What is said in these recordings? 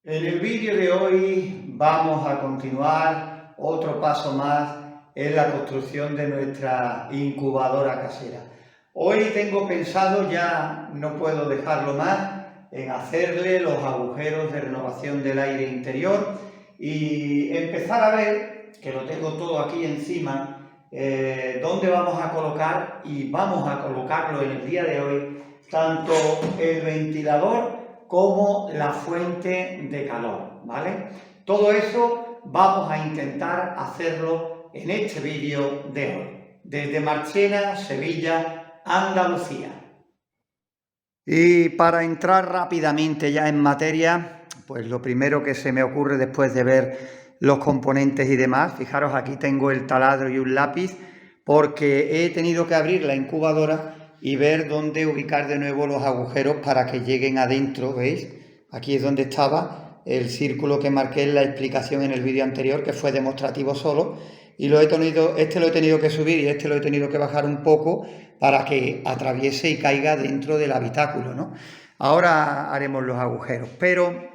En el vídeo de hoy vamos a continuar otro paso más en la construcción de nuestra incubadora casera. Hoy tengo pensado, ya no puedo dejarlo más, en hacerle los agujeros de renovación del aire interior y empezar a ver, que lo tengo todo aquí encima, dónde vamos a colocar, y vamos a colocarlo en el día de hoy, tanto el ventilador como la fuente de calor, ¿vale? Todo eso vamos a intentar hacerlo en este vídeo de hoy, desde Marchena, Sevilla, Andalucía. Y para entrar rápidamente ya en materia, pues lo primero que se me ocurre después de ver los componentes y demás, fijaros, aquí tengo el taladro y un lápiz, porque he tenido que abrir la incubadora y ver dónde ubicar de nuevo los agujeros para que lleguen adentro, ¿veis? Aquí es donde estaba el círculo que marqué en la explicación en el vídeo anterior, que fue demostrativo solo, y este lo he tenido que subir y este lo he tenido que bajar un poco para que atraviese y caiga dentro del habitáculo, ¿no? Ahora haremos los agujeros, pero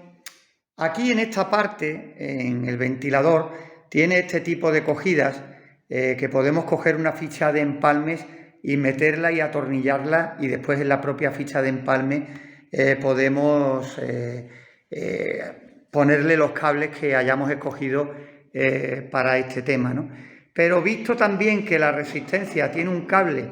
aquí en esta parte, en el ventilador, tiene este tipo de cogidas que podemos coger una ficha de empalmes y meterla y atornillarla, y después en la propia ficha de empalme podemos ponerle los cables que hayamos escogido para este tema, ¿no? Pero visto también que la resistencia tiene un cable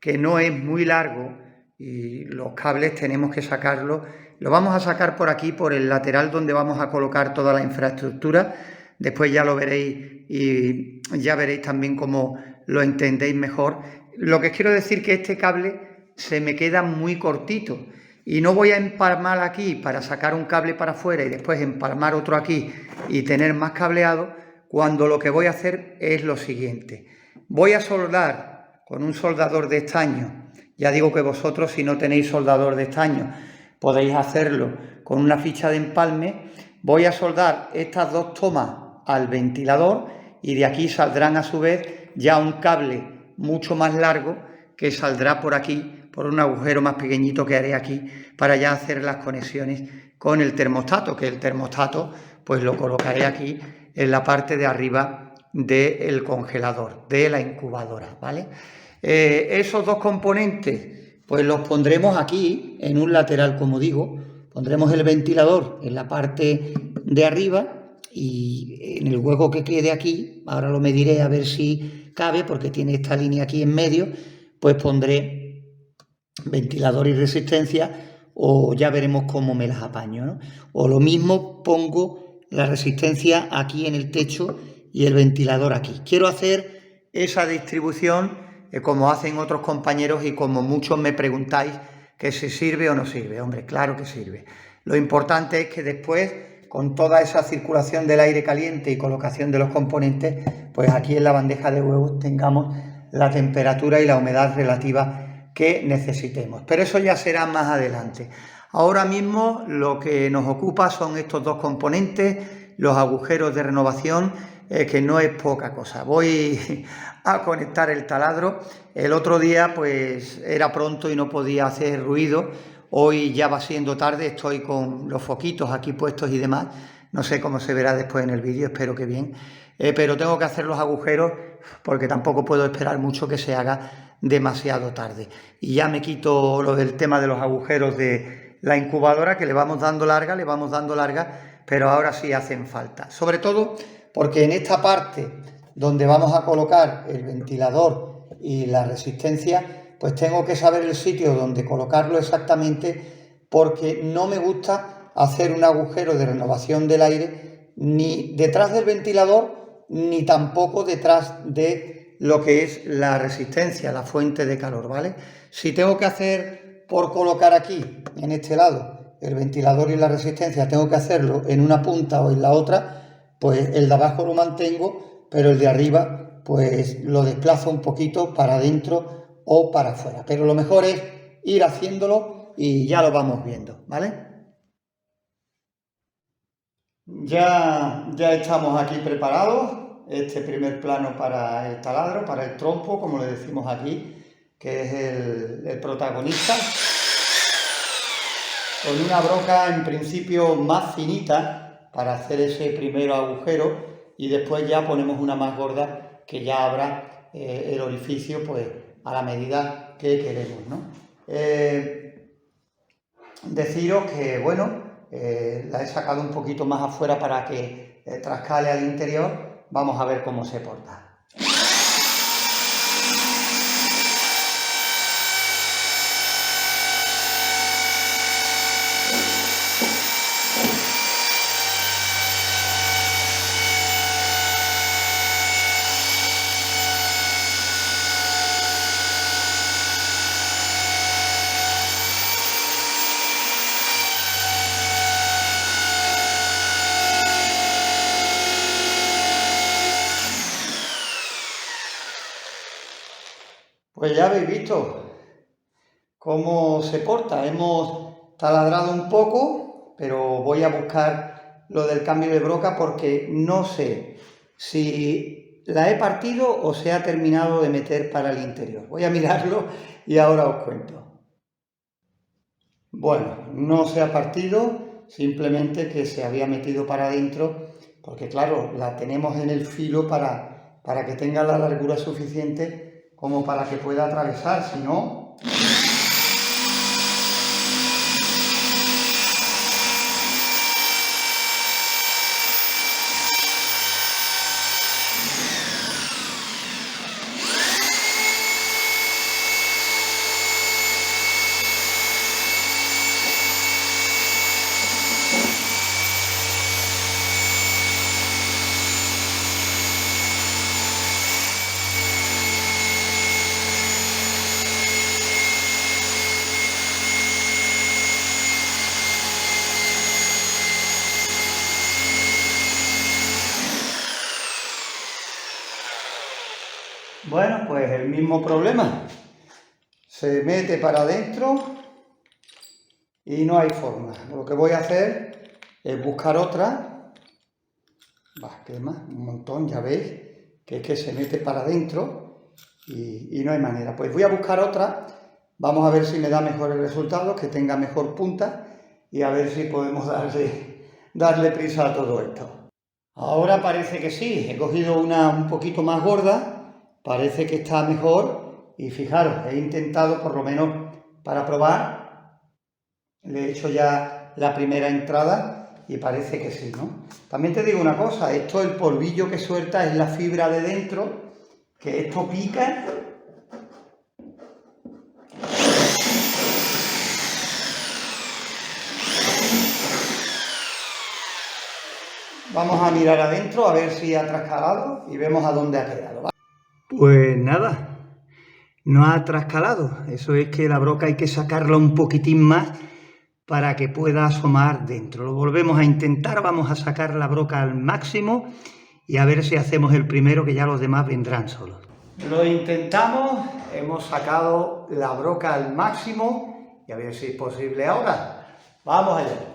que no es muy largo y los cables tenemos que sacarlos, lo vamos a sacar por aquí, por el lateral donde vamos a colocar toda la infraestructura. Después ya lo veréis y ya veréis también cómo lo entendéis mejor. Lo que quiero decir es que este cable se me queda muy cortito y no voy a empalmar aquí para sacar un cable para afuera y después empalmar otro aquí y tener más cableado, cuando lo que voy a hacer es lo siguiente. Voy a soldar con un soldador de estaño. Ya digo que vosotros, si no tenéis soldador de estaño, podéis hacerlo con una ficha de empalme. Voy a soldar estas dos tomas al ventilador y de aquí saldrán a su vez ya un cable mucho más largo que saldrá por aquí, por un agujero más pequeñito que haré aquí, para ya hacer las conexiones con el termostato, que el termostato pues lo colocaré aquí en la parte de arriba del congelador, de la incubadora, ¿vale? Esos dos componentes pues los pondremos aquí en un lateral, como digo. Pondremos el ventilador en la parte de arriba y en el hueco que quede aquí, ahora lo mediré a ver si cabe porque tiene esta línea aquí en medio, pues pondré ventilador y resistencia, o ya veremos cómo me las apaño, ¿no? O lo mismo, pongo la resistencia aquí en el techo y el ventilador aquí. Quiero hacer esa distribución como hacen otros compañeros y como muchos me preguntáis que si sirve o no sirve. Hombre, claro que sirve. Lo importante es que después, con toda esa circulación del aire caliente y colocación de los componentes, pues aquí en la bandeja de huevos tengamos la temperatura y la humedad relativa que necesitemos. Pero eso ya será más adelante. Ahora mismo lo que nos ocupa son estos dos componentes, los agujeros de renovación, que no es poca cosa. Voy a conectar el taladro. El otro día pues era pronto y no podía hacer ruido. Hoy ya va siendo tarde, estoy con los foquitos aquí puestos y demás. No sé cómo se verá después en el vídeo, espero que bien. Pero tengo que hacer los agujeros porque tampoco puedo esperar mucho que se haga demasiado tarde. Y ya me quito lo del tema de los agujeros de la incubadora, que le vamos dando larga, pero ahora sí hacen falta. Sobre todo porque en esta parte donde vamos a colocar el ventilador y la resistencia, pues tengo que saber el sitio donde colocarlo exactamente, porque no me gusta hacer un agujero de renovación del aire ni detrás del ventilador ni tampoco detrás de lo que es la resistencia, la fuente de calor, ¿vale? Si tengo que hacer por colocar aquí, en este lado, el ventilador y la resistencia, tengo que hacerlo en una punta o en la otra, pues el de abajo lo mantengo, pero el de arriba pues lo desplazo un poquito para adentro o para afuera. Pero lo mejor es ir haciéndolo y ya lo vamos viendo, ¿vale? Ya estamos aquí preparados. Este primer plano para el taladro, para el trompo, como le decimos aquí, que es el protagonista. con una broca en principio más finita para hacer ese primer agujero y después ya ponemos una más gorda que ya abra el orificio pues a la medida que queremos, ¿no? Deciros que, bueno, la he sacado un poquito más afuera para que trascale al interior. Vamos a ver cómo se porta. Pues ya habéis visto cómo se porta. Hemos taladrado un poco, pero voy a buscar lo del cambio de broca porque no sé si la he partido o se ha terminado de meter para el interior. Voy a mirarlo y ahora os cuento. Bueno, no se ha partido, simplemente que se había metido para adentro, porque claro, la tenemos en el filo para que tenga la largura suficiente como para que pueda atravesar, si no... Bueno, pues el mismo problema. Se mete para adentro y no hay forma. Lo que voy a hacer es buscar otra. ¿Qué más? Un montón, ya veis, que es que se mete para adentro y no hay manera. Pues voy a buscar otra. Vamos a ver si me da mejores resultados, que tenga mejor punta y a ver si podemos darle prisa a todo esto. Ahora parece que sí. He cogido una un poquito más gorda. Parece que está mejor y fijaros, he intentado por lo menos para probar, le he hecho ya la primera entrada y parece que sí, ¿no? También te digo una cosa, esto el polvillo que suelta es la fibra de dentro, que esto pica. Vamos a mirar adentro a ver si ha trascalado y vemos a dónde ha quedado, ¿vale? Pues nada, no ha trascalado. Eso es que la broca hay que sacarla un poquitín más para que pueda asomar dentro. Lo volvemos a intentar, vamos a sacar la broca al máximo y a ver si hacemos el primero, que ya los demás vendrán solos. Lo intentamos, hemos sacado la broca al máximo y a ver si es posible ahora. Vamos allá.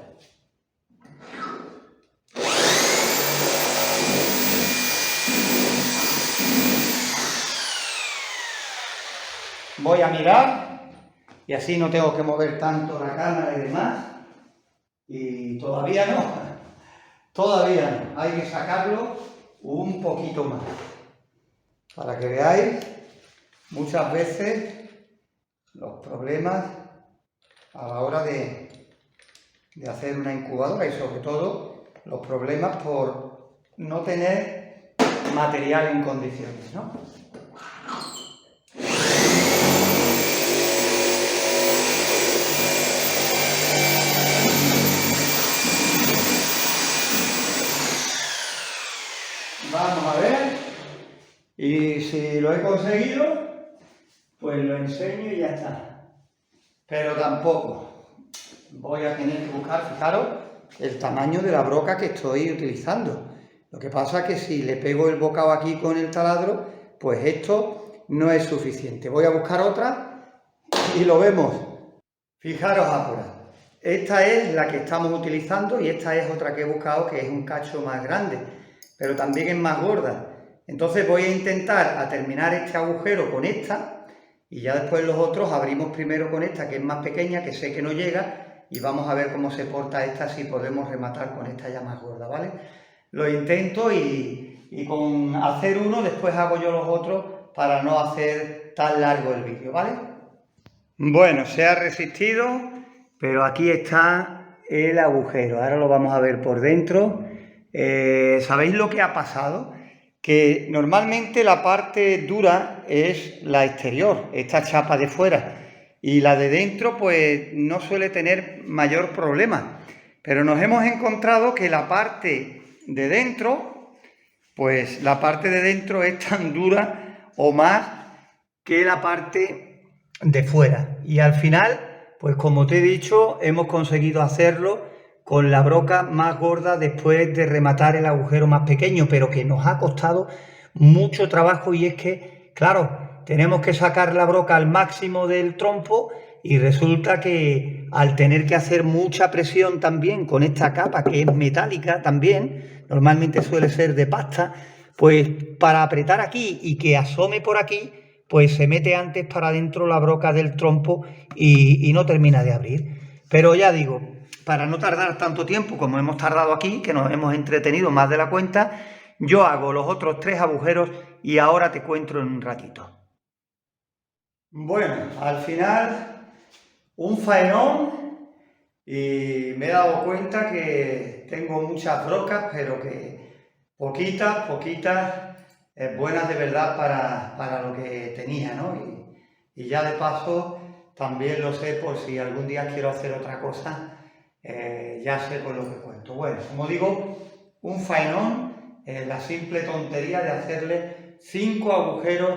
Voy a mirar y así no tengo que mover tanto la cámara y demás. Y todavía no, hay que sacarlo un poquito más. Para que veáis muchas veces los problemas a la hora de hacer una incubadora y sobre todo los problemas por no tener material en condiciones, ¿no? Vamos a ver, y si lo he conseguido, pues lo enseño y ya está. Pero tampoco, voy a tener que buscar, fijaros, el tamaño de la broca que estoy utilizando. Lo que pasa es que si le pego el bocado aquí con el taladro, pues esto no es suficiente. Voy a buscar otra y lo vemos. Fijaros ahora, esta es la que estamos utilizando y esta es otra que he buscado, que es un cacho más grande, pero también es más gorda. Entonces voy a intentar terminar este agujero con esta y ya después los otros abrimos primero con esta, que es más pequeña, que sé que no llega, y vamos a ver cómo se porta esta, si podemos rematar con esta ya más gorda, ¿vale? Lo intento y con hacer uno después hago yo los otros para no hacer tan largo el vídeo, ¿vale? Bueno, se ha resistido, pero aquí está el agujero. Ahora lo vamos a ver por dentro. ¿Sabéis lo que ha pasado? Que normalmente la parte dura es la exterior, esta chapa de fuera, y la de dentro pues no suele tener mayor problema. Pero nos hemos encontrado que la parte de dentro, pues la parte de dentro es tan dura o más que la parte de fuera. Y al final, pues como te he dicho, hemos conseguido hacerlo con la broca más gorda después de rematar el agujero más pequeño, pero que nos ha costado mucho trabajo, y es que, claro, tenemos que sacar la broca al máximo del trompo y resulta que al tener que hacer mucha presión también con esta capa que es metálica también, normalmente suele ser de pasta, pues para apretar aquí y que asome por aquí, pues se mete antes para adentro la broca del trompo y no termina de abrir. Pero ya digo, para no tardar tanto tiempo como hemos tardado aquí, que nos hemos entretenido más de la cuenta, yo hago los otros 3 agujeros y ahora te cuento en un ratito. Bueno, al final un faenón, y me he dado cuenta que tengo muchas brocas, pero que poquitas, buenas de verdad para lo que tenía, ¿no? Y ya de paso también lo sé por si algún día quiero hacer otra cosa, ya sé por lo que cuento. Bueno, como digo, un faenón, la simple tontería de hacerle 5 agujeros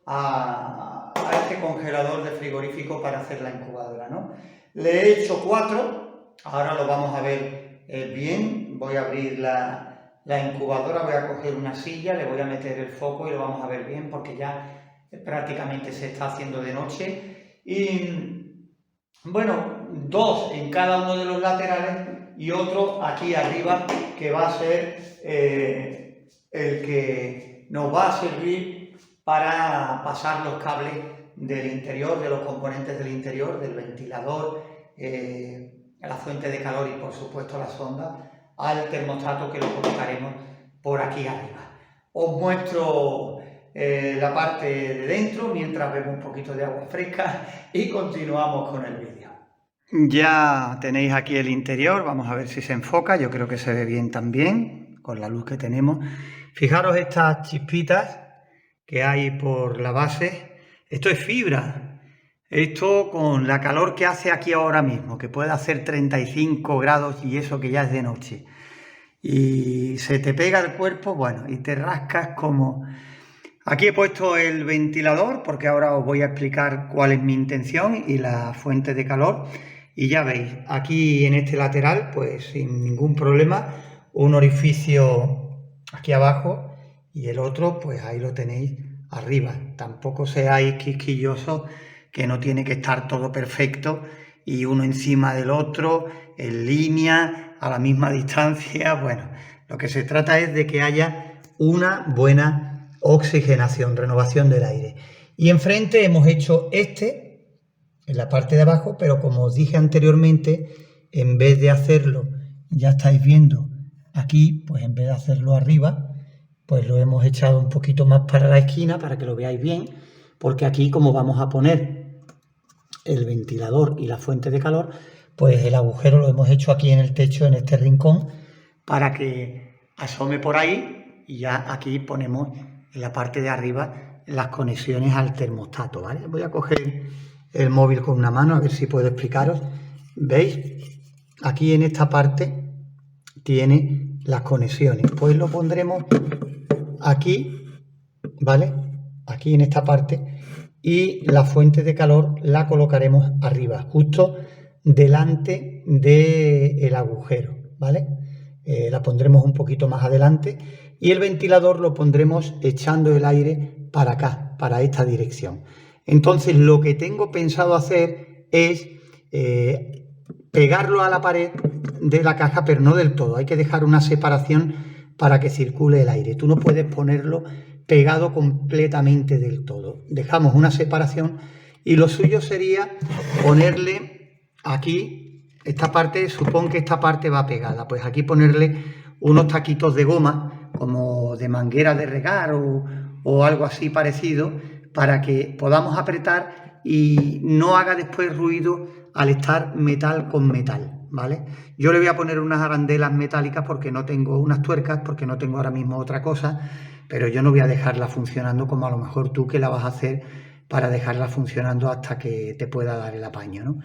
a este congelador de frigorífico para hacer la incubadora, ¿no? Le he hecho 4, ahora lo vamos a ver bien. Voy a abrir la incubadora, voy a coger una silla, le voy a meter el foco y lo vamos a ver bien porque ya prácticamente se está haciendo de noche. Y bueno, 2 en cada uno de los laterales y otro aquí arriba que va a ser el que nos va a servir para pasar los cables del interior, de los componentes del interior, del ventilador, la fuente de calor y por supuesto la sonda, al termostato que lo colocaremos por aquí arriba. Os muestro la parte de dentro mientras bebo un poquito de agua fresca y continuamos con el vídeo. Ya tenéis aquí el interior, vamos a ver si se enfoca, yo creo que se ve bien también con la luz que tenemos. Fijaros estas chispitas que hay por la base, esto es fibra. Esto con la calor que hace aquí ahora mismo, que puede hacer 35 grados y eso que ya es de noche, y se te pega el cuerpo, bueno, y te rascas como... Aquí he puesto el ventilador porque ahora os voy a explicar cuál es mi intención y la fuente de calor. Y ya veis, aquí en este lateral, pues sin ningún problema, un orificio aquí abajo y el otro, pues ahí lo tenéis arriba. Tampoco seáis quisquillosos, que no tiene que estar todo perfecto y uno encima del otro, en línea, a la misma distancia. Bueno, lo que se trata es de que haya una buena oxigenación, renovación del aire. Y enfrente hemos hecho este, en la parte de abajo, pero como os dije anteriormente, en vez de hacerlo, ya estáis viendo aquí, pues en vez de hacerlo arriba, pues lo hemos echado un poquito más para la esquina para que lo veáis bien, porque aquí como vamos a poner el ventilador y la fuente de calor, pues el agujero lo hemos hecho aquí en el techo, en este rincón, para que asome por ahí y ya aquí ponemos en la parte de arriba las conexiones al termostato, ¿vale? Voy a coger el móvil con una mano a ver si puedo explicaros. ¿Veis? Aquí en esta parte tiene las conexiones, pues lo pondremos aquí, ¿vale? Aquí en esta parte, y la fuente de calor la colocaremos arriba, justo delante del agujero, ¿vale? La pondremos un poquito más adelante y el ventilador lo pondremos echando el aire para acá, para esta dirección. Entonces lo que tengo pensado hacer es pegarlo a la pared de la caja, pero no del todo, hay que dejar una separación para que circule el aire. Tú no puedes ponerlo pegado completamente del todo. Dejamos una separación y lo suyo sería ponerle aquí esta parte, supón que esta parte va pegada, pues aquí ponerle unos taquitos de goma, como de manguera de regar o algo así parecido, para que podamos apretar y no haga después ruido al estar metal con metal, ¿vale? Yo le voy a poner unas arandelas metálicas porque no tengo unas tuercas, porque no tengo ahora mismo otra cosa, pero yo no voy a dejarla funcionando como a lo mejor tú que la vas a hacer para dejarla funcionando hasta que te pueda dar el apaño, ¿no?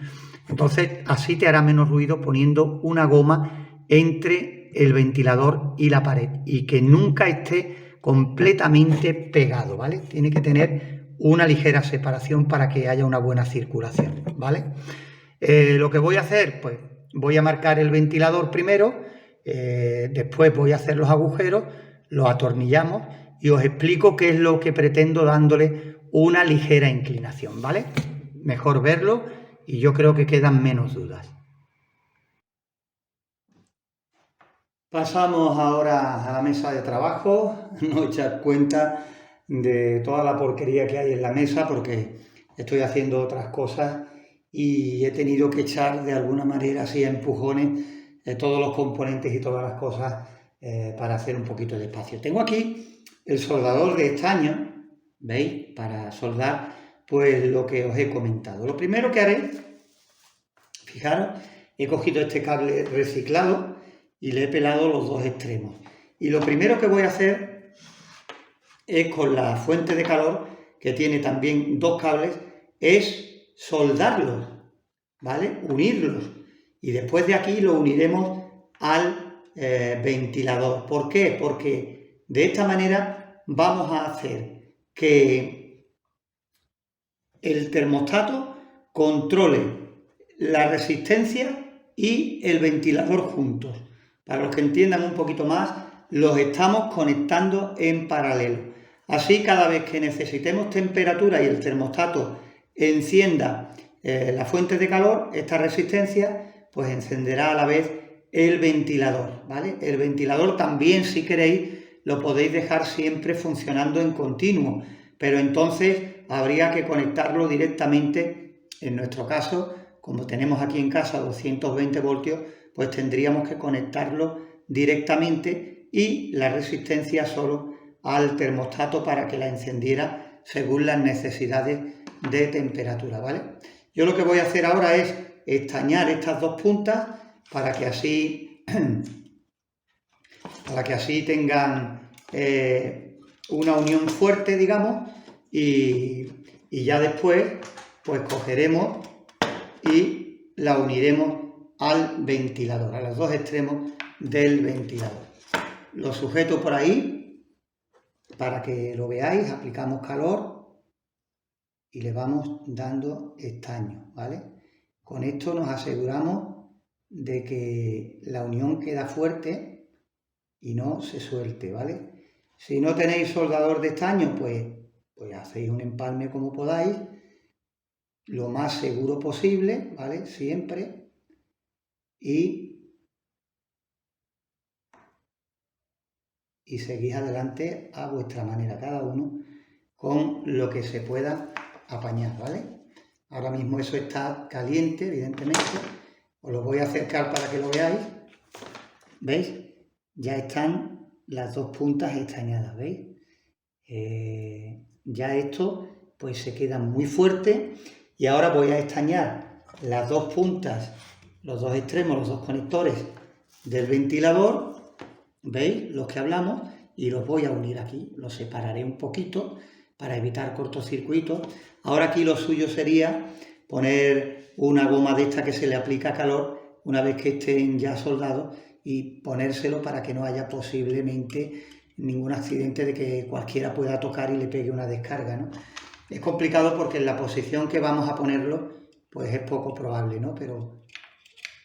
Entonces, así te hará menos ruido poniendo una goma entre el ventilador y la pared y que nunca esté completamente pegado, ¿vale? Tiene que tener una ligera separación para que haya una buena circulación, ¿vale? Lo que voy a hacer, pues voy a marcar el ventilador primero, después voy a hacer los agujeros, los atornillamos y os explico qué es lo que pretendo dándole una ligera inclinación, ¿vale? Mejor verlo y yo creo que quedan menos dudas. Pasamos ahora a la mesa de trabajo, no echar cuenta de toda la porquería que hay en la mesa porque estoy haciendo otras cosas y he tenido que echar de alguna manera así a empujones todos los componentes y todas las cosas para hacer un poquito de espacio. Tengo aquí el soldador de estaño, ¿veis? Para soldar pues lo que os he comentado. Lo primero que haré, fijaros, he cogido este cable reciclado y le he pelado los dos extremos. Y lo primero que voy a hacer es con la fuente de calor, que tiene también dos cables, es soldarlos, ¿vale? Unirlos. Y después de aquí lo uniremos al ventilador. ¿Por qué? Porque de esta manera vamos a hacer que el termostato controle la resistencia y el ventilador juntos. Para los que entiendan un poquito más, los estamos conectando en paralelo. Así, cada vez que necesitemos temperatura y el termostato encienda la fuente de calor, esta resistencia, pues encenderá a la vez el ventilador, ¿vale? El ventilador también, si queréis, lo podéis dejar siempre funcionando en continuo, pero entonces habría que conectarlo directamente, en nuestro caso, como tenemos aquí en casa 220 voltios, pues tendríamos que conectarlo directamente y la resistencia solo al termostato para que la encendiera según las necesidades de temperatura, ¿vale? Yo lo que voy a hacer ahora es estañar estas dos puntas para que así tengan una unión fuerte, digamos, y ya después pues cogeremos y la uniremos al ventilador, a los dos extremos del ventilador. Lo sujeto por ahí para que lo veáis, aplicamos calor y le vamos dando estaño, ¿vale? Con esto nos aseguramos de que la unión queda fuerte y no se suelte, ¿vale? Si no tenéis soldador de estaño, pues hacéis un empalme como podáis, lo más seguro posible, ¿vale? Siempre. Y seguís adelante a vuestra manera, cada uno con lo que se pueda apañar, ¿vale? Ahora mismo eso está caliente, evidentemente. Os lo voy a acercar para que lo veáis. ¿Veis? Ya están las dos puntas estañadas, ¿veis? Ya esto pues se queda muy fuerte y ahora voy a estañar las dos puntas, los dos extremos, los dos conectores del ventilador, ¿veis? Los que hablamos, y los voy a unir aquí, los separaré un poquito para evitar cortocircuitos. Ahora aquí lo suyo sería poner una goma de esta que se le aplica calor una vez que estén ya soldados y ponérselo para que no haya posiblemente ningún accidente de que cualquiera pueda tocar y le pegue una descarga, ¿no? Es complicado porque en la posición que vamos a ponerlo, pues es poco probable, ¿no? Pero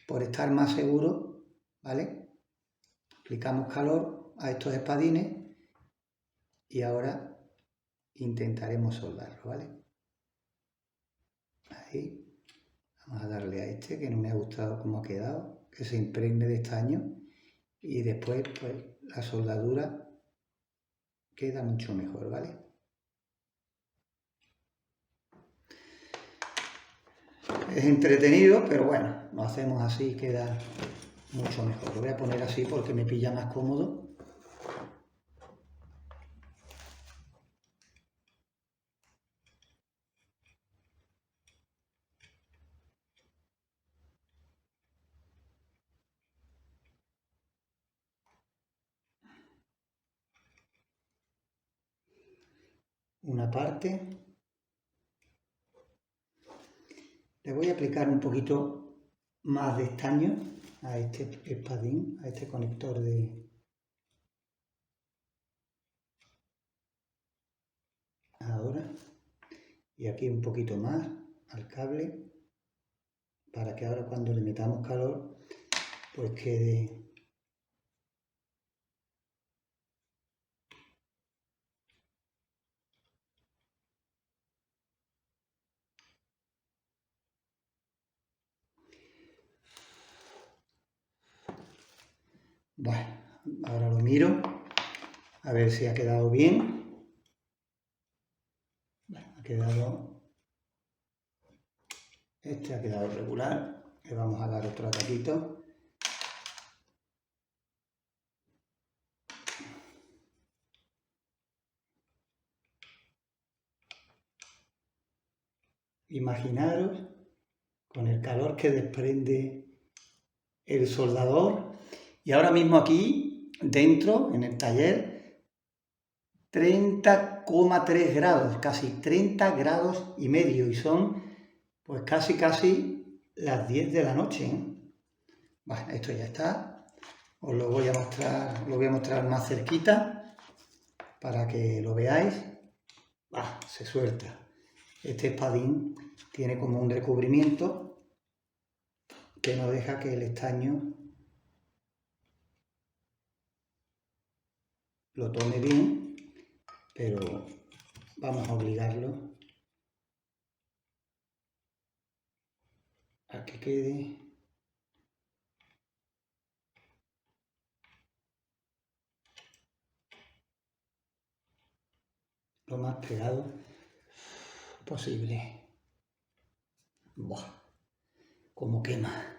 por estar más seguro, ¿vale? Aplicamos calor a estos espadines y ahora intentaremos soldarlo, ¿vale? Ahí. Vamos a darle a este, que no me ha gustado cómo ha quedado, que se impregne de estaño y después, pues, la soldadura queda mucho mejor, ¿vale? es entretenido, pero bueno, lo hacemos así, queda mucho mejor. Lo voy a poner así porque me pilla más cómodo. Una parte. Le voy a aplicar un poquito más de estaño a este espadín, a este conector de... Ahora. Y aquí un poquito más al cable, para que ahora cuando le metamos calor, pues quede... Bueno, ahora lo miro, a ver si ha quedado bien. Bueno, ha quedado... Este ha quedado regular. Le vamos a dar otro ataquito. Imaginaros con el calor que desprende el soldador. Y ahora mismo aquí, dentro, en el taller, 30,3 grados, casi 30 grados y medio. Y son pues casi las 10 de la noche, ¿eh? Bueno, esto ya está. Os lo voy a mostrar más cerquita para que lo veáis. Se suelta. Este espadín tiene como un recubrimiento que no deja que el estaño lo tome bien, pero vamos a obligarlo a que quede lo más pegado posible. Buah, como quema.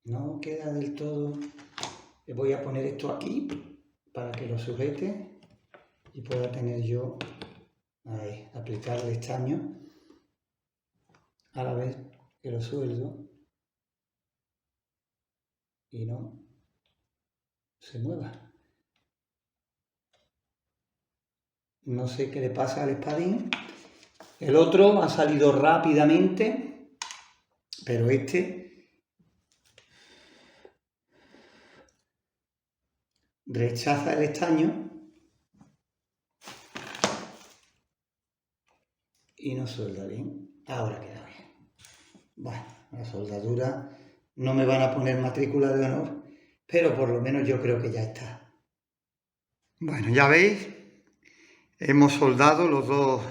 No queda del todo. Le voy a poner esto aquí para que lo sujete y pueda tener yo ahí, aplicar el estaño a la vez que lo sueldo y no se mueva. No sé qué le pasa al espadín. El otro ha salido rápidamente, pero este rechaza el estaño y no suelda bien. Ahora queda bien. Bueno, la soldadura no me van a poner matrícula de honor, pero por lo menos yo creo que ya está. Bueno, ya veis, hemos soldado los dos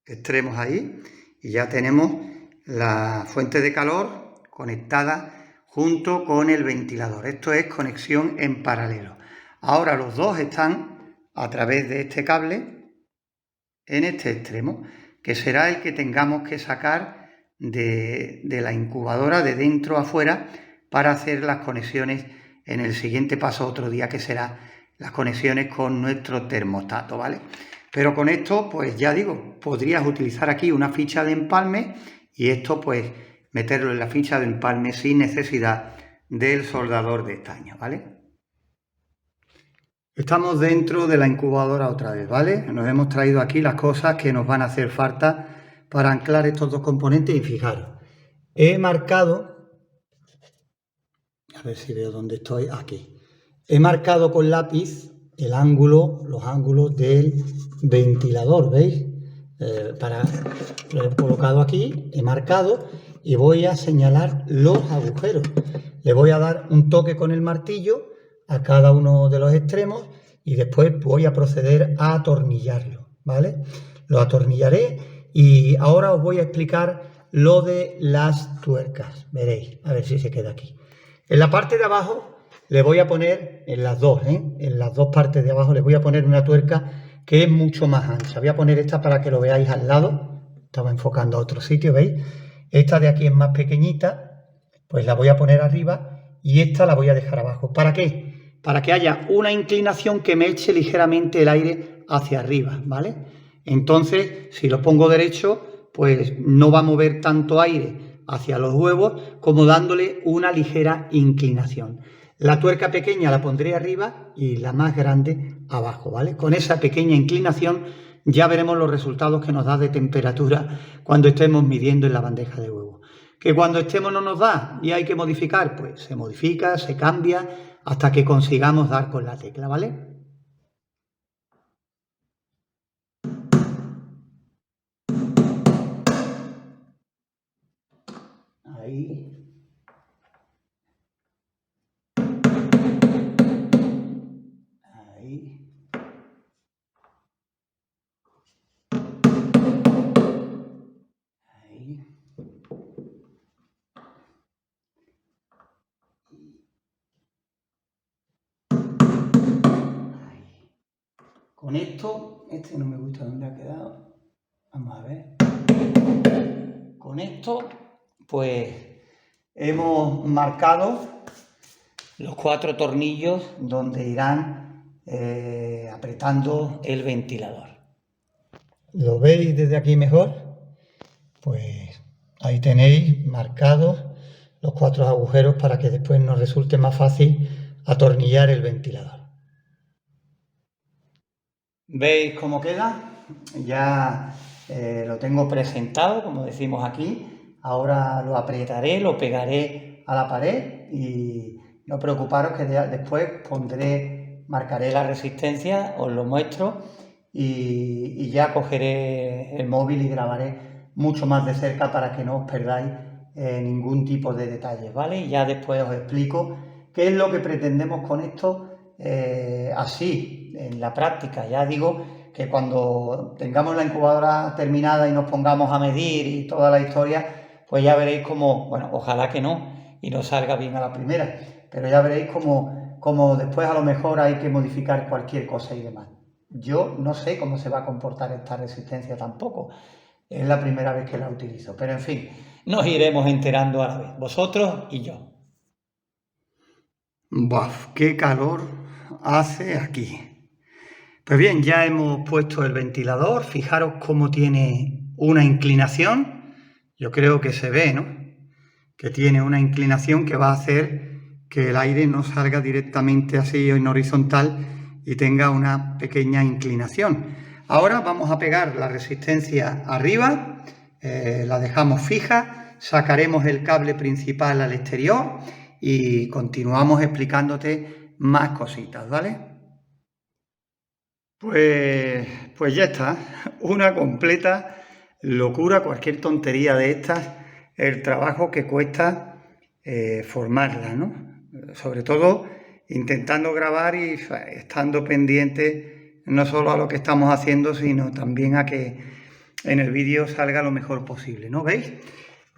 extremos ahí y ya tenemos la fuente de calor conectada junto con el ventilador. Esto es conexión en paralelo. Ahora los dos están a través de este cable en este extremo, que será el que tengamos que sacar de la incubadora de dentro a afuera para hacer las conexiones en el siguiente paso otro día, que será las conexiones con nuestro termostato, ¿vale? Pero con esto, pues ya digo, podrías utilizar aquí una ficha de empalme y esto pues meterlo en la ficha de empalme sin necesidad del soldador de estaño, ¿vale? Estamos dentro de la incubadora otra vez, ¿vale? Nos hemos traído aquí las cosas que nos van a hacer falta para anclar estos dos componentes y fijaros, he marcado, a ver si veo dónde estoy, aquí, he marcado con lápiz el ángulo, los ángulos del ventilador, ¿veis? Lo he colocado aquí, he marcado y voy a señalar los agujeros. Le voy a dar un toque con el martillo a cada uno de los extremos y después voy a proceder a atornillarlo, ¿vale? Lo atornillaré y ahora os voy a explicar lo de las tuercas, veréis, a ver si se queda aquí. En la parte de abajo le voy a poner, en las dos partes de abajo le voy a poner una tuerca que es mucho más ancha. Voy a poner esta para que lo veáis al lado, estaba enfocando a otro sitio, ¿veis? Esta de aquí es más pequeñita, pues la voy a poner arriba y esta la voy a dejar abajo. ¿Para qué? Para que haya una inclinación que me eche ligeramente el aire hacia arriba, ¿vale? Entonces, si lo pongo derecho, pues no va a mover tanto aire hacia los huevos como dándole una ligera inclinación. La tuerca pequeña la pondré arriba y la más grande abajo, ¿vale? Con esa pequeña inclinación ya veremos los resultados que nos da de temperatura cuando estemos midiendo en la bandeja de huevo. Que cuando estemos no nos da y hay que modificar, pues se modifica, se cambia hasta que consigamos dar con la tecla, ¿vale? Ahí. Ahí. Ahí. Ahí. Con esto, este no me gusta dónde ha quedado. Vamos a ver. Con esto, pues hemos marcado los 4 tornillos donde irán apretando el ventilador. ¿Lo veis desde aquí mejor? Pues ahí tenéis marcados los 4 agujeros para que después nos resulte más fácil atornillar el ventilador. ¿Veis cómo queda? Ya lo tengo presentado, como decimos aquí. Ahora lo apretaré, lo pegaré a la pared y no preocuparos que después marcaré la resistencia, os lo muestro y ya cogeré el móvil y grabaré mucho más de cerca para que no os perdáis ningún tipo de detalles, ¿vale? Y ya después os explico qué es lo que pretendemos con esto así, en la práctica. Ya digo que cuando tengamos la incubadora terminada y nos pongamos a medir y toda la historia, pues ya veréis cómo, bueno, ojalá que no y nos salga bien a la primera, pero ya veréis cómo después a lo mejor hay que modificar cualquier cosa y demás. Yo no sé cómo se va a comportar esta resistencia tampoco, es la primera vez que la utilizo, pero en fin, nos iremos enterando a la vez, vosotros y yo. ¡Buf! ¡Qué calor hace aquí! Pues bien, ya hemos puesto el ventilador, fijaros cómo tiene una inclinación, yo creo que se ve, ¿no? Que tiene una inclinación que va a hacer que el aire no salga directamente así en horizontal y tenga una pequeña inclinación. Ahora vamos a pegar la resistencia arriba, la dejamos fija, sacaremos el cable principal al exterior y continuamos explicándote más cositas, ¿vale? Pues ya está, una completa locura, cualquier tontería de estas, el trabajo que cuesta formarla, ¿no? Sobre todo intentando grabar y estando pendiente no solo a lo que estamos haciendo, sino también a que en el vídeo salga lo mejor posible, ¿no? ¿Veis?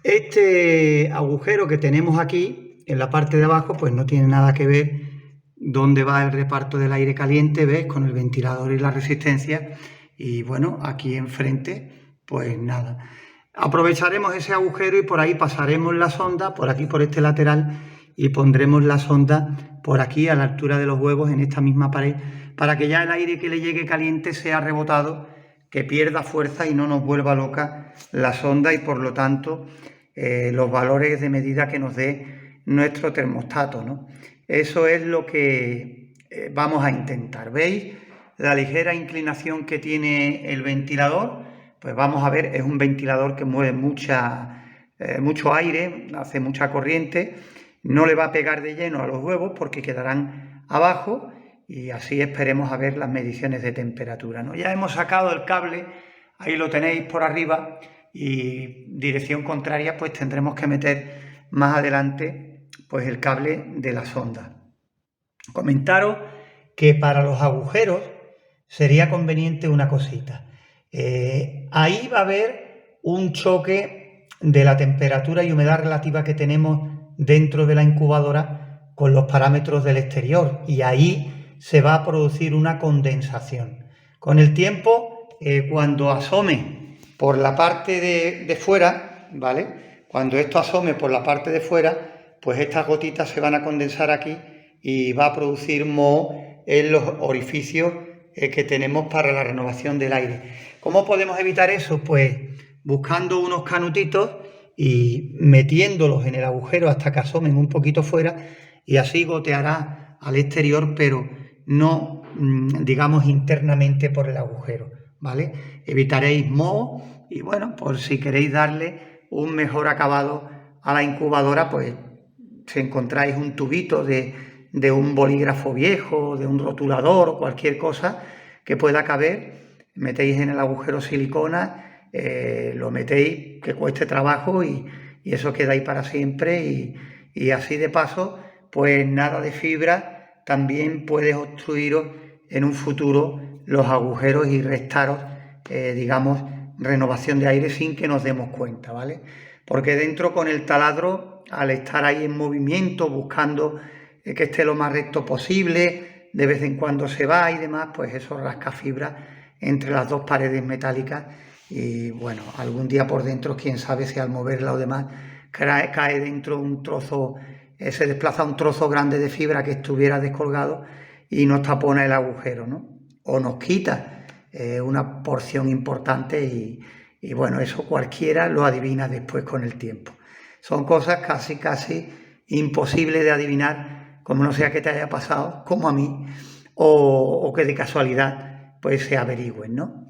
Este agujero que tenemos aquí en la parte de abajo pues no tiene nada que ver dónde va el reparto del aire caliente, ¿ves? Con el ventilador y la resistencia. Y bueno, aquí enfrente, pues nada. Aprovecharemos ese agujero y por ahí pasaremos la sonda, por aquí por este lateral, y pondremos la sonda por aquí a la altura de los huevos en esta misma pared, para que ya el aire que le llegue caliente sea rebotado, que pierda fuerza y no nos vuelva loca la sonda y por lo tanto los valores de medida que nos dé nuestro termostato, ¿no? Eso es lo que vamos a intentar. ¿Veis la ligera inclinación que tiene el ventilador? Pues vamos a ver, es un ventilador que mueve mucho aire, hace mucha corriente, no le va a pegar de lleno a los huevos porque quedarán abajo y así esperemos a ver las mediciones de temperatura, ¿no? Ya hemos sacado el cable, ahí lo tenéis por arriba y dirección contraria pues tendremos que meter más adelante pues el cable de la sonda. Comentaros que para los agujeros sería conveniente una cosita. Ahí va a haber un choque de la temperatura y humedad relativa que tenemos dentro de la incubadora con los parámetros del exterior y ahí se va a producir una condensación. Con el tiempo, cuando asome por la parte de fuera, ¿vale? Cuando esto asome por la parte de fuera, pues estas gotitas se van a condensar aquí y va a producir moho en los orificios que tenemos para la renovación del aire. ¿Cómo podemos evitar eso? Pues buscando unos canutitos y metiéndolos en el agujero hasta que asomen un poquito fuera, y así goteará al exterior, pero no, digamos, internamente por el agujero, ¿vale? Evitaréis moho y, bueno, por si queréis darle un mejor acabado a la incubadora, pues si encontráis un tubito de un bolígrafo viejo, de un rotulador o cualquier cosa que pueda caber, metéis en el agujero silicona, lo metéis, que cueste trabajo, y eso queda ahí para siempre, y así de paso, pues nada de fibra también puede obstruiros en un futuro los agujeros y restaros, digamos, renovación de aire sin que nos demos cuenta, ¿vale? Porque dentro, con el taladro, al estar ahí en movimiento, buscando que esté lo más recto posible, de vez en cuando se va y demás, pues eso rasca fibra entre las dos paredes metálicas, y bueno, algún día por dentro, quién sabe si al moverla o demás cae dentro un trozo, se desplaza un trozo grande de fibra que estuviera descolgado y nos tapona el agujero, ¿no? O nos quita una porción importante, y bueno, eso cualquiera lo adivina después con el tiempo. Son cosas casi imposibles de adivinar, como no sea que te haya pasado, como a mí, o que de casualidad pues se averigüen, ¿no?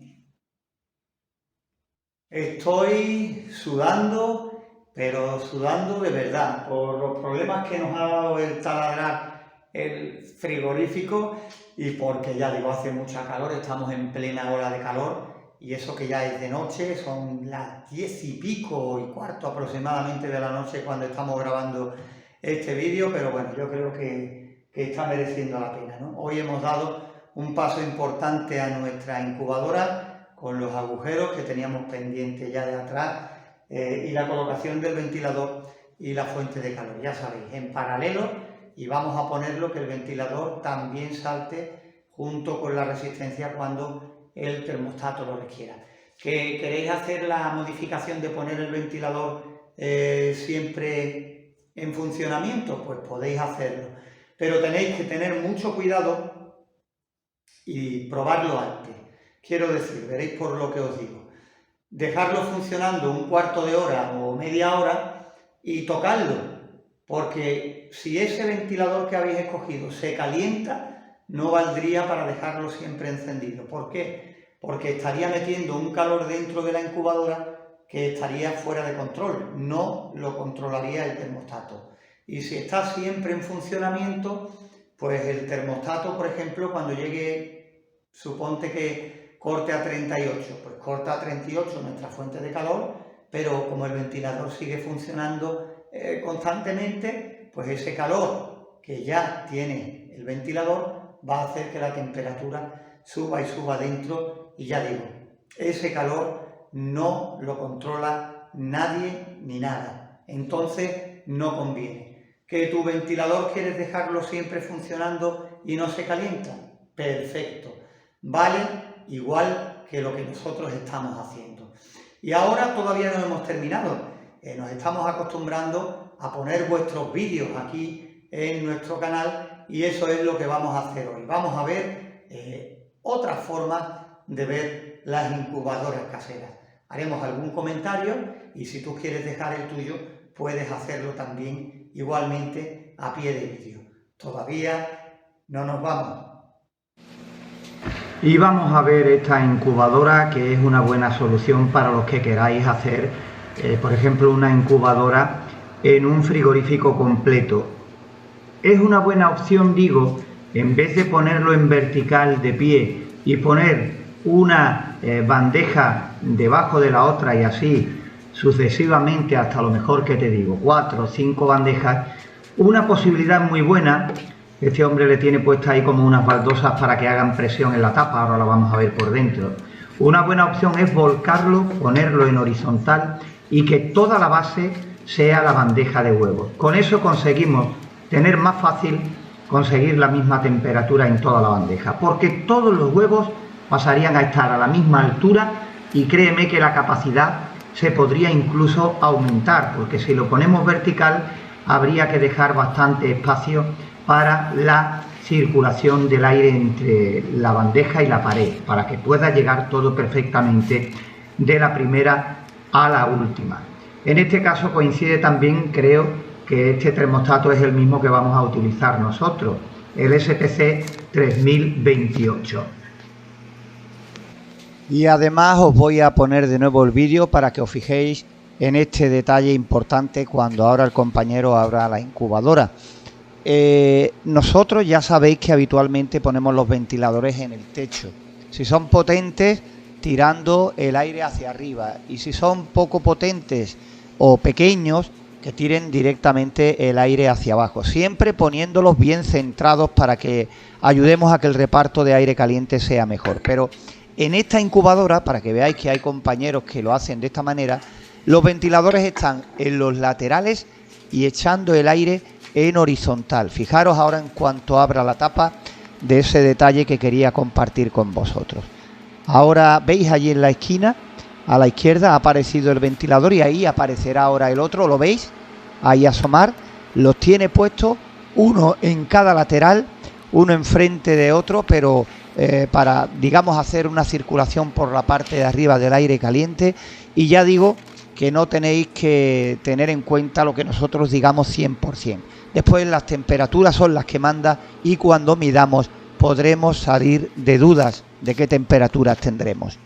Estoy sudando, pero sudando de verdad, por los problemas que nos ha dado el taladrar el frigorífico, y porque, ya digo, hace mucha calor, estamos en plena ola de calor, y eso que ya es de noche, son las 10 y pico y cuarto aproximadamente de la noche cuando estamos grabando este vídeo, pero bueno, yo creo que está mereciendo la pena, ¿no? Hoy hemos dado un paso importante a nuestra incubadora, con los agujeros que teníamos pendientes ya de atrás, y la colocación del ventilador y la fuente de calor, ya sabéis, en paralelo, y vamos a ponerlo que el ventilador también salte junto con la resistencia cuando el termostato lo requiera. ¿Que queréis hacer la modificación de poner el ventilador siempre en funcionamiento? Pues podéis hacerlo, pero tenéis que tener mucho cuidado y probarlo antes. Quiero decir, veréis por lo que os digo, dejarlo funcionando un cuarto de hora o media hora y tocarlo, porque si ese ventilador que habéis escogido se calienta, no valdría para dejarlo siempre encendido. ¿Por qué? Porque estaría metiendo un calor dentro de la incubadora que estaría fuera de control, no lo controlaría el termostato. Y si está siempre en funcionamiento, pues el termostato, por ejemplo, cuando llegue, suponte que corte a 38, pues corta a 38 nuestra fuente de calor, pero como el ventilador sigue funcionando constantemente, pues ese calor que ya tiene el ventilador va a hacer que la temperatura suba y suba dentro, y ya digo, ese calor no lo controla nadie ni nada, entonces no conviene. ¿Que tu ventilador quieres dejarlo siempre funcionando y no se calienta? Perfecto, vale igual que lo que nosotros estamos haciendo. Y ahora todavía no hemos terminado, nos estamos acostumbrando a poner vuestros vídeos aquí en nuestro canal, y eso es lo que vamos a hacer hoy. Vamos a ver otras formas de ver las incubadoras caseras. Haremos algún comentario, y si tú quieres dejar el tuyo, puedes hacerlo también igualmente a pie de vídeo. Todavía no nos vamos. Y vamos a ver esta incubadora, que es una buena solución para los que queráis hacer, por ejemplo, una incubadora en un frigorífico completo. Es una buena opción, digo, en vez de ponerlo en vertical de pie y poner una bandeja debajo de la otra y así sucesivamente hasta lo mejor que te digo, 4 o 5 bandejas, una posibilidad muy buena. Este hombre le tiene puesta ahí como unas baldosas para que hagan presión en la tapa, ahora lo vamos a ver por dentro. Una buena opción es volcarlo, ponerlo en horizontal y que toda la base sea la bandeja de huevos. Con eso conseguimos tener más fácil conseguir la misma temperatura en toda la bandeja, porque todos los huevos pasarían a estar a la misma altura y créeme que la capacidad se podría incluso aumentar, porque si lo ponemos vertical habría que dejar bastante espacio para la circulación del aire entre la bandeja y la pared, para que pueda llegar todo perfectamente de la primera a la última. En este caso coincide también, creo, que este termostato es el mismo que vamos a utilizar nosotros, el SPC 3028. Y además os voy a poner de nuevo el vídeo para que os fijéis en este detalle importante cuando ahora el compañero abra la incubadora. Nosotros ya sabéis que habitualmente ponemos los ventiladores en el techo. Si son potentes, tirando el aire hacia arriba, y si son poco potentes o pequeños, que tiren directamente el aire hacia abajo, siempre poniéndolos bien centrados para que ayudemos a que el reparto de aire caliente sea mejor. Pero en esta incubadora, para que veáis que hay compañeros que lo hacen de esta manera, los ventiladores están en los laterales y echando el aire en horizontal. Fijaros ahora en cuanto abra la tapa de ese detalle que quería compartir con vosotros. Ahora veis allí en la esquina, a la izquierda ha aparecido el ventilador y ahí aparecerá ahora el otro, ¿lo veis? Ahí asomar, los tiene puestos uno en cada lateral, uno enfrente de otro, pero para, digamos, hacer una circulación por la parte de arriba del aire caliente. Y ya digo que no tenéis que tener en cuenta lo que nosotros digamos 100%. Después las temperaturas son las que manda y cuando midamos podremos salir de dudas de qué temperaturas tendremos.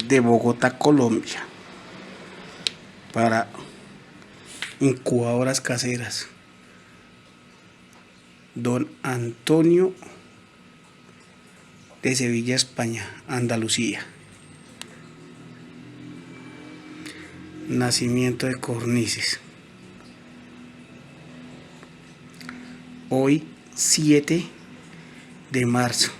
De Bogotá, Colombia, para incubadoras caseras, don Antonio de Sevilla, España, Andalucía. Nacimiento de cornices. Hoy 7 de marzo.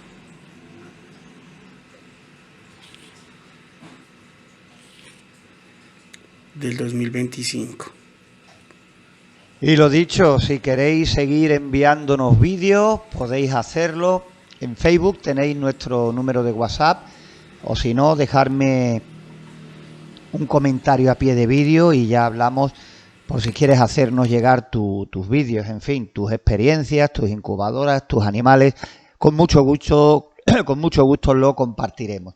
Del 2025. Y lo dicho, si queréis seguir enviándonos vídeos, podéis hacerlo. En Facebook tenéis nuestro número de WhatsApp, o si no, dejarme un comentario a pie de vídeo y ya hablamos, por si quieres hacernos llegar tus vídeos, en fin, tus experiencias, tus incubadoras, tus animales, con mucho gusto lo compartiremos.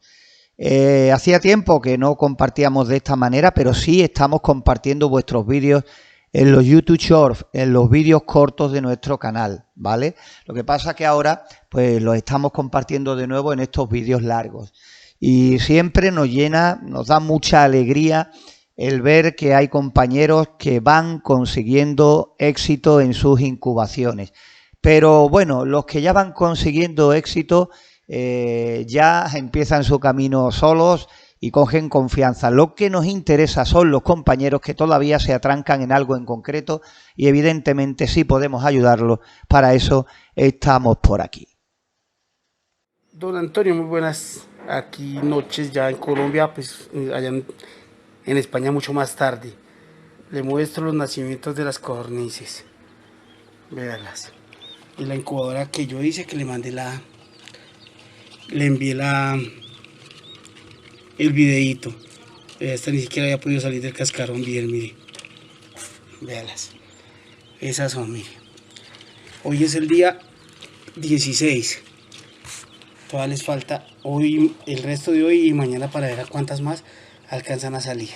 Hacía tiempo que no compartíamos de esta manera, pero sí estamos compartiendo vuestros vídeos en los YouTube Shorts, en los vídeos cortos de nuestro canal, ¿vale? Lo que pasa que ahora pues los estamos compartiendo de nuevo en estos vídeos largos. Y siempre nos llena, nos da mucha alegría el ver que hay compañeros que van consiguiendo éxito en sus incubaciones. Pero bueno, los que ya van consiguiendo éxito ya empiezan su camino solos y cogen confianza. Lo que nos interesa son los compañeros que todavía se atrancan en algo en concreto y evidentemente si podemos ayudarlos, para eso estamos por aquí. Don Antonio, muy buenas aquí noches ya en Colombia, pues allá en España mucho más tarde. Le muestro los nacimientos de las codornices. Véanlas. Y la incubadora que yo hice, que le envié el videíto. Esta ni siquiera había podido salir del cascarón bien, mire. Véanlas. Esas son, mire. Hoy es el día 16. Todavía les falta hoy, el resto de hoy y mañana para ver a cuántas más alcanzan a salir.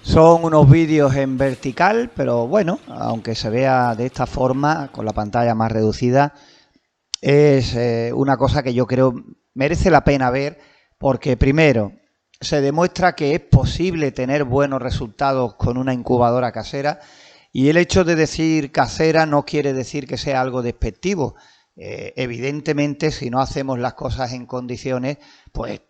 Son unos vídeos en vertical, pero bueno, aunque se vea de esta forma, con la pantalla más reducida, es una cosa que yo creo merece la pena ver, porque primero se demuestra que es posible tener buenos resultados con una incubadora casera, y el hecho de decir casera no quiere decir que sea algo despectivo. Evidentemente, si no hacemos las cosas en condiciones, pues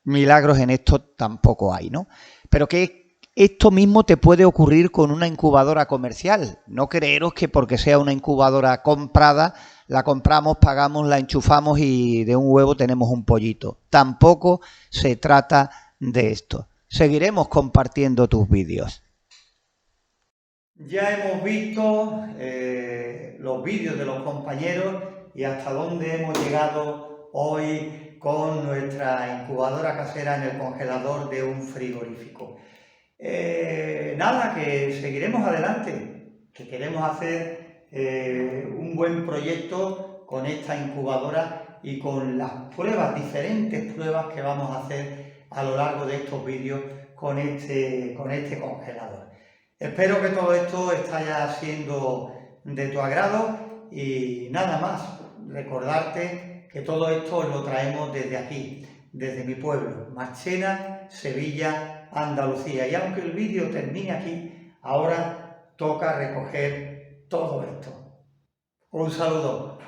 milagros en esto tampoco hay, ¿no? Pero que esto mismo te puede ocurrir con una incubadora comercial. No creeros que porque sea una incubadora comprada, la compramos, pagamos, la enchufamos y de un huevo tenemos un pollito. Tampoco se trata de esto. Seguiremos compartiendo tus vídeos. Ya hemos visto los vídeos de los compañeros y hasta dónde hemos llegado hoy con nuestra incubadora casera en el congelador de un frigorífico. Nada, que seguiremos adelante, que queremos hacer un buen proyecto con esta incubadora y con las pruebas, diferentes pruebas que vamos a hacer a lo largo de estos vídeos con este congelador. Espero que todo esto esté siendo de tu agrado y nada más, recordarte que todo esto lo traemos desde aquí, desde mi pueblo, Marchena, Sevilla, Andalucía. Y aunque el vídeo termine aquí, ahora toca recoger todo esto. Un saludo.